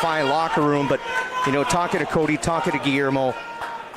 Defy locker room, but talking to Cody, talking to Guillermo,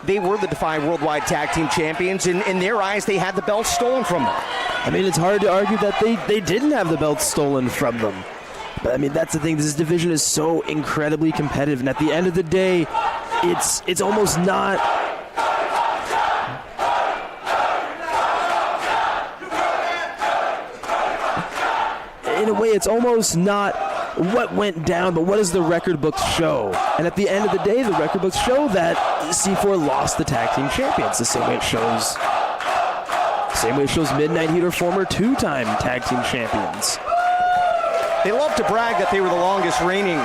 they were the Defy Worldwide Tag Team Champions. In their eyes, they had the belts stolen from them. I mean, it's hard to argue that they didn't have the belts stolen from them. But I mean, that's the thing. This division is so incredibly competitive, and at the end of the day, it's almost not. In a way, it's almost not what went down, but what does the record books show? And at the end of the day, the record books show that C4 lost the tag team champions. The same way it shows Midnight Heat are former two-time tag team champions. They love to brag that they were the longest reigning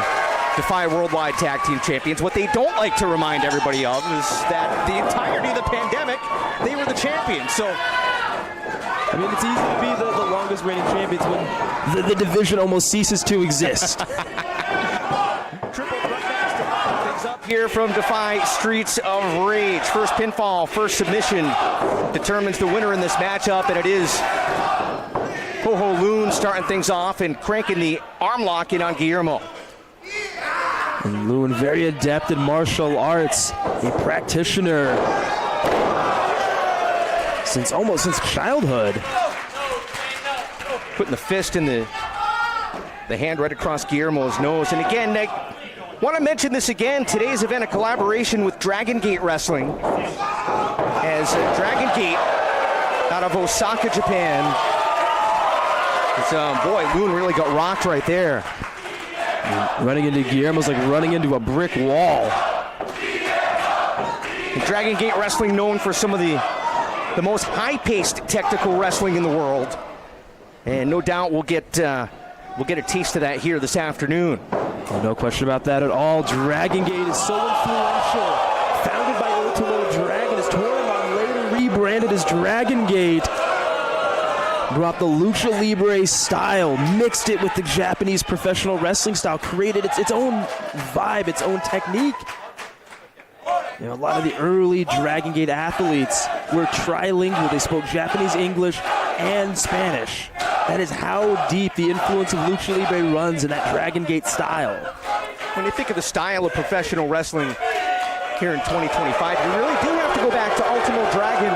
Defy Worldwide Tag Team Champions. What they don't like to remind everybody of is that the entirety of the pandemic, they were the champions. So, I mean, it's easy to be the longest reigning champions when the division almost ceases to exist. Triple threat things up here from Defy Streets of Rage. First pinfall, first submission determines the winner in this matchup, and it is Ho-Ho Loon starting things off and cranking the arm lock in on Guillermo. And Loon, very adept in martial arts, a practitioner since childhood. Putting the fist in the hand right across Guillermo's nose. And again, I want to mention this again. Today's event, a collaboration with Dragon Gate Wrestling. As Dragon Gate, out of Osaka, Japan. Boy, Loon really got rocked right there. Running into Guillermo's like running into a brick wall. And Dragon Gate Wrestling, known for some of the most high-paced technical wrestling in the world. And no doubt we'll get a taste of that here this afternoon. Oh, no question about that at all. Dragon Gate is so influential. Founded by Ultimo Dragon, is Torimon later rebranded as Dragon Gate. Brought the Lucha Libre style, mixed it with the Japanese professional wrestling style, created its own vibe, its own technique. A lot of the early Dragon Gate athletes were trilingual. They spoke Japanese, English, and Spanish. That is how deep the influence of Lucha Libre runs in that Dragon Gate style. When you think of the style of professional wrestling here in 2025, you really do have to go back to Ultimo Dragon.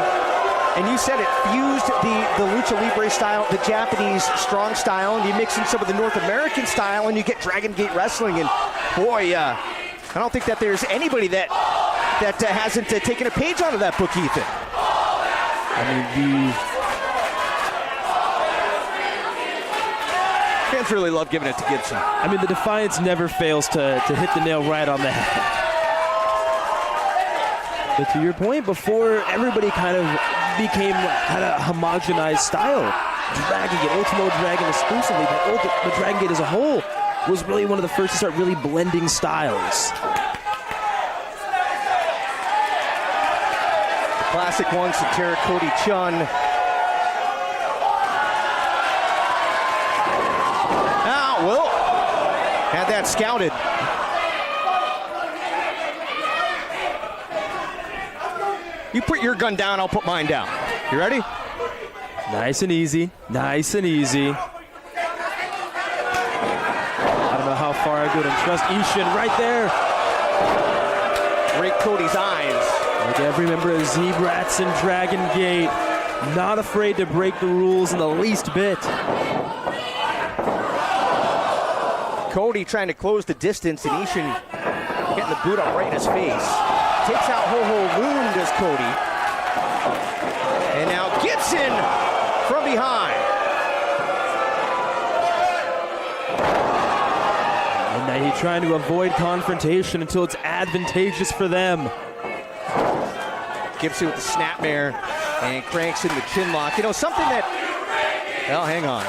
And you said it, fused the Lucha Libre style, the Japanese strong style, and you mix in some of the North American style, and you get Dragon Gate Wrestling. And boy, I don't think that there's anybody that hasn't taken a page out of that book, Ethan. I mean, fans really love giving it to Gibson. I mean, the Defiance never fails to hit the nail right on the head. But to your point, before everybody had a homogenized style, Dragon Gate, Ultimo Dragon exclusively, but Dragon Gate as a whole was really one of the first to start really blending styles. The classic one, Satara Cody Chun. Will had that scouted. You put your gun down, I'll put mine down. You ready? Nice and easy. Nice and easy. I don't know how far I go to trust Ishin right there. Break Cody's eyes. Like every member of Z-Brats and Dragon Gate, not afraid to break the rules in the least bit. Cody trying to close the distance, and Ishin getting the boot up right in his face. Takes out Ho-Ho Loon, does Cody. And now Gibson from behind. And now he's trying to avoid confrontation until it's advantageous for them. Gibson with the snapmare and cranks in the chin lock. Something that, well, hang on.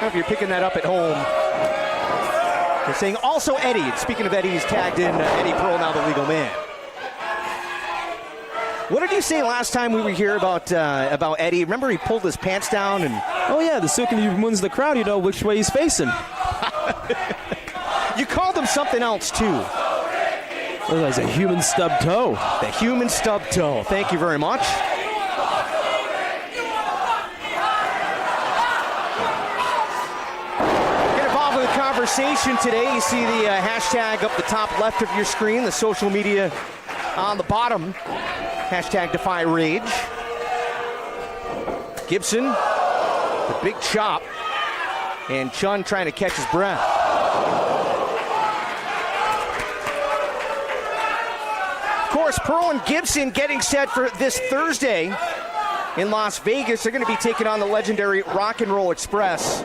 If you're picking that up at home, they're saying also Eddie. And speaking of Eddie, he's tagged in Eddie Pearl, now the legal man. What did you say last time we were here about Eddie? Remember he pulled his pants down and... Oh yeah, the second he moons the crowd, you know which way he's facing. You called him something else too. That's a human stub toe. The human stub toe. Thank you very much. Get involved in the conversation today. You see the hashtag up the top left of your screen, the social media on the bottom. Hashtag Defy Rage. Gibson, the big chop, and Chun trying to catch his breath. Of course, Pearl and Gibson getting set for this Thursday in Las Vegas. They're going to be taking on the legendary Rock and Roll Express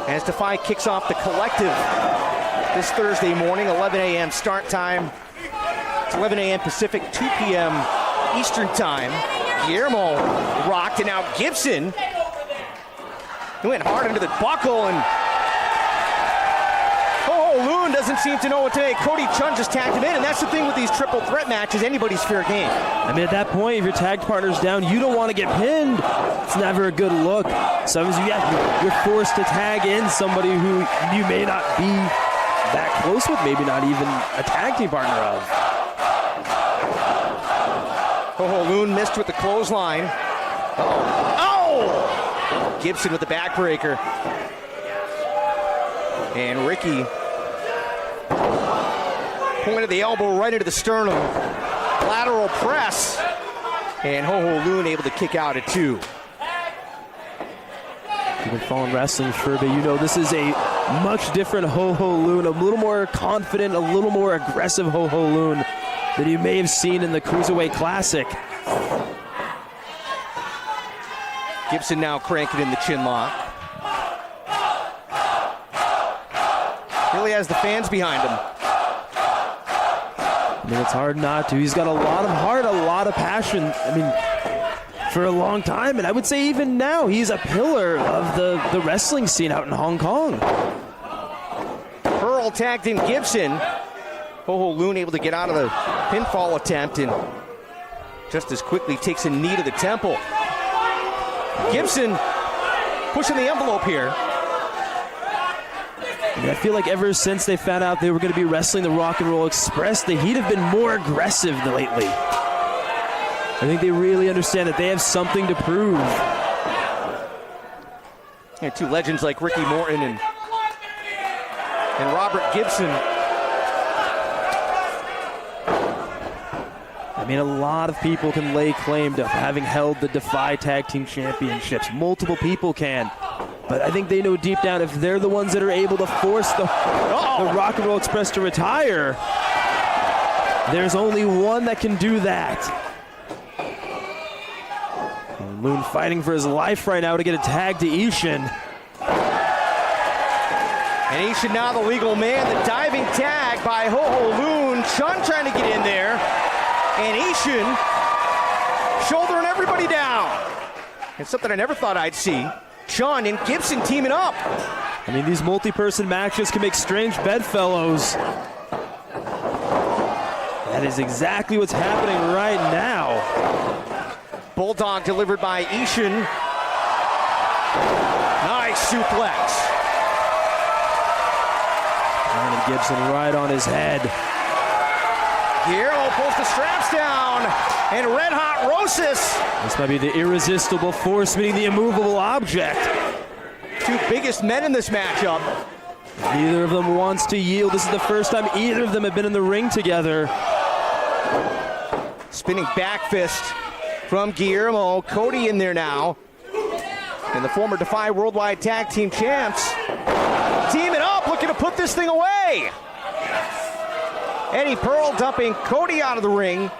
as Defy kicks off the collective this Thursday morning, 11 a.m. start time. It's 11 a.m. Pacific, 2 p.m. Eastern time. Guillermo rocked, and now Gibson, he went hard into the buckle, and Loon doesn't seem to know what to make. Cody Chun just tagged him in, and that's the thing with these triple threat matches, anybody's fair game. I mean, at that point, if your tag partner's down, you don't want to get pinned. It's never a good look. Sometimes you're forced to tag in somebody who you may not be that close with, maybe not even a tag team partner of. Loon missed with the clothesline. Oh! Gibson with the backbreaker. And Ricky pointed the elbow right into the sternum. Lateral press. And Loon able to kick out at 2. You've been following wrestling for a bit. You know this is a much different Loon, a little more confident, a little more aggressive Loon than you may have seen in the Cruiserweight Classic. Gibson now cranking in the chin lock. Really has the fans behind him. I mean, it's hard not to. He's got a lot of heart, a lot of passion. I mean, for a long time, and I would say even now, he's a pillar of the wrestling scene out in Hong Kong. Pearl tagged in Gibson. Loon able to get out of the pinfall attempt, and just as quickly takes a knee to the temple. Gibson pushing the envelope here. And I feel like ever since they found out they were going to be wrestling the Rock and Roll Express, the Heat have been more aggressive lately. I think they really understand that they have something to prove. Yeah, two legends like Ricky Morton and Robert Gibson. I mean, a lot of people can lay claim to having held the Defy Tag Team Championships. Multiple people can. But I think they know deep down if they're the ones that are able to force the Rock and Roll Express to retire, there's only one that can do that. And Loon fighting for his life right now to get a tag to Ishin. And Ishin now the legal man. The diving tag by Loon. Chun trying to get in there. And Ishin shouldering everybody down. It's something I never thought I'd see. Chun and Gibson teaming up. I mean, these multi-person matches can make strange bedfellows. That is exactly what's happening right now. Bulldog delivered by Ishin. Nice suplex. And Gibson right on his head. Guillermo pulls the straps down, and Red Hot Rosas. This might be the irresistible force meeting the immovable object. Two biggest men in this matchup. Neither of them wants to yield. This is the first time either of them have been in the ring together. Spinning back fist from Guillermo. Cody in there now. And the former Defy Worldwide Tag Team Champs teaming up, looking to put this thing away. Eddie Pearl dumping Cody out of the ring.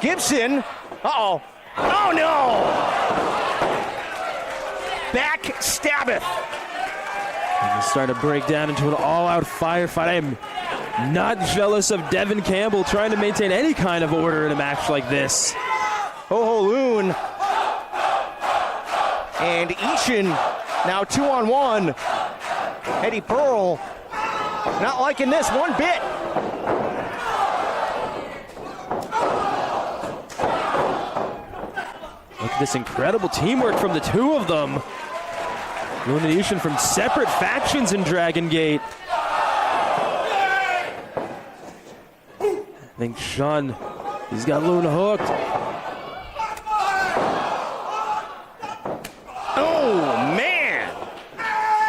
Gibson, oh no! Back stabbeth. It's starting to break down into an all-out firefight. I am not jealous of Devin Campbell trying to maintain any kind of order in a match like this. Loon and Ishin now 2-on-1. Eddie Pearl not liking this one bit. Look at this incredible teamwork from the two of them. Loon and Ishin from separate factions in Dragon Gate. Ming Shun, he's got Loon hooked. Oh, man.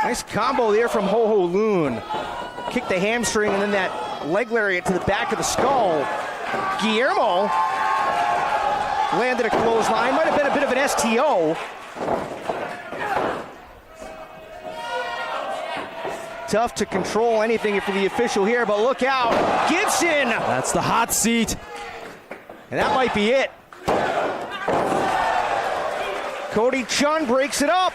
Nice combo there from Ho Ho Loon. Kicked the hamstring and then that leg lariat to the back of the skull. Guillermo landed a clothesline. Might have been a bit of an STO. Tough to control anything for the official here, but look out. Gibson! That's the hot seat. And that might be it. Cody Chun breaks it up.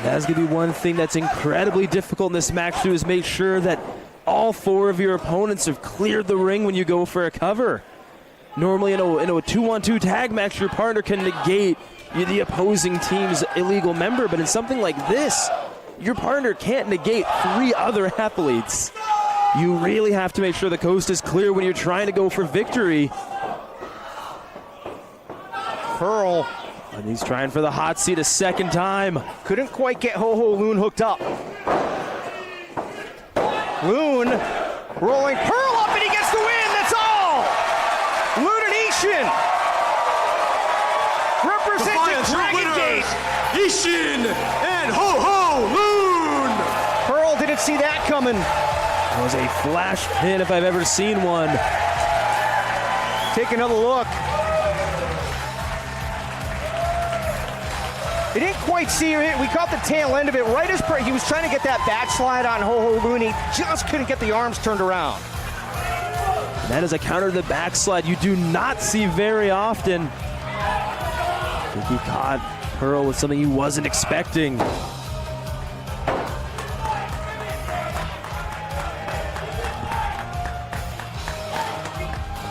That's going to be one thing that's incredibly difficult in this match, too, is make sure that all 4 of your opponents have cleared the ring when you go for a cover. Normally in a 2-on-2 tag match, your partner can negate the opposing team's illegal member, but in something like this, your partner can't negate 3 other athletes. You really have to make sure the coast is clear when you're trying to go for victory. Pearl. And he's trying for the hot seat a second time. Couldn't quite get Ho Ho Loon hooked up. Loon rolling Pearl up and he gets the win, that's all! Loon and Ishin representing Dragon Gate. Ishin and Ho Ho Loon. Pearl didn't see that coming. That was a flash pin if I've ever seen one. Take another look. He didn't quite see it. We caught the tail end of it right as he was trying to get that backslide on Ho Ho Loon. He just couldn't get the arms turned around. And that is a counter to the backslide you do not see very often. I think he caught Pearl with something he wasn't expecting.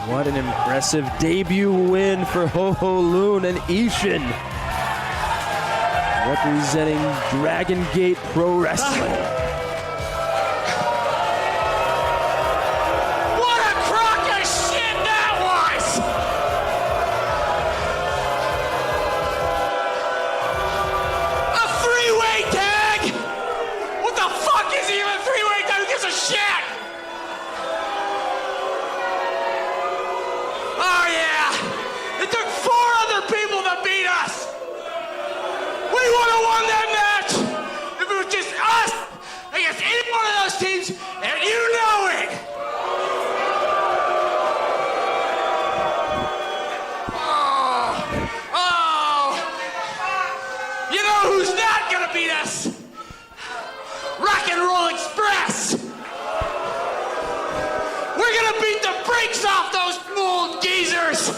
What an impressive debut win for Ho Ho Loon and Ishin, representing Dragon Gate Pro Wrestling. What a crock of shit that was! A 3-way tag? What the fuck is even a 3-way tag? Who gives a shit? Oh yeah! It took 4 other people to beat us! We would have won that match if it was just us against any one of those teams, and you know it! Oh! You know who's not gonna beat us? Rock and Roll Express! We're gonna beat the brakes off those old geezers!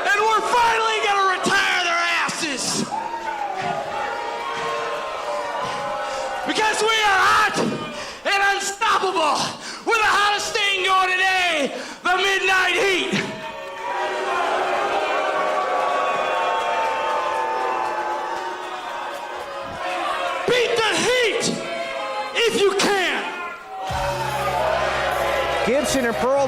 And we're finally gonna retire their asses! Because we are hot and unstoppable. We're the hottest thing going today, the Midnight Heat. Beat the Heat if you can. Gibson and Pearl